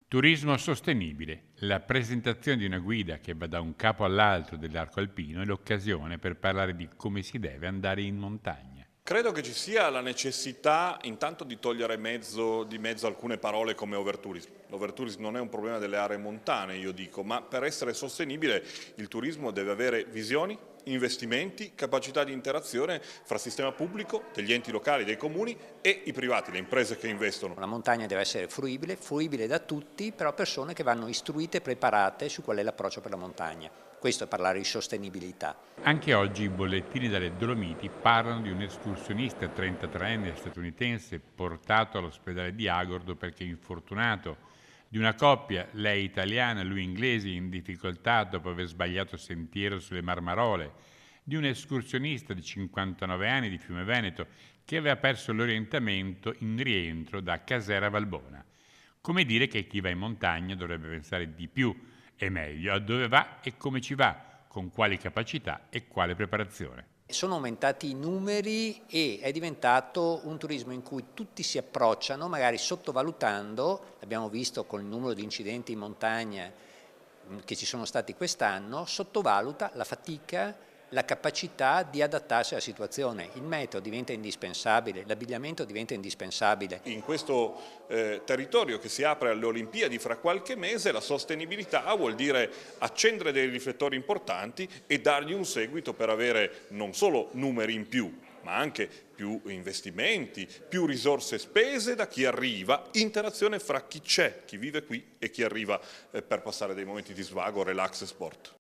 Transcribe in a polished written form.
Turismo sostenibile. La presentazione di una guida che va da un capo all'altro dell'arco alpino è l'occasione per parlare di come si deve andare in montagna. Credo che ci sia la necessità intanto di togliere di mezzo alcune parole come overtourism. L'overtourism non è un problema delle aree montane, io dico, ma per essere sostenibile il turismo deve avere visioni, investimenti, capacità di interazione fra il sistema pubblico, degli enti locali, dei comuni e i privati, le imprese che investono. La montagna deve essere fruibile da tutti, però persone che vanno istruite e preparate su qual è l'approccio per la montagna. Questo è parlare di sostenibilità. Anche oggi i bollettini dalle Dolomiti parlano di un escursionista 33enne statunitense portato all'ospedale di Agordo perché infortunato, di una coppia, lei italiana, lui inglese, in difficoltà dopo aver sbagliato sentiero sulle Marmarole, di un escursionista di 59 anni di Fiume Veneto che aveva perso l'orientamento in rientro da Casera Valbona. Come dire che chi va in montagna dovrebbe pensare di più e meglio a dove va e come ci va, con quali capacità e quale preparazione. Sono aumentati i numeri e è diventato un turismo in cui tutti si approcciano, magari sottovalutando, l'abbiamo visto con il numero di incidenti in montagna che ci sono stati quest'anno, sottovaluta la fatica, la capacità di adattarsi alla situazione. Il meteo diventa indispensabile, l'abbigliamento diventa indispensabile. In questo territorio che si apre alle Olimpiadi fra qualche mese la sostenibilità vuol dire accendere dei riflettori importanti e dargli un seguito per avere non solo numeri in più, ma anche più investimenti, più risorse spese da chi arriva, interazione fra chi c'è, chi vive qui e chi arriva per passare dei momenti di svago, relax e sport.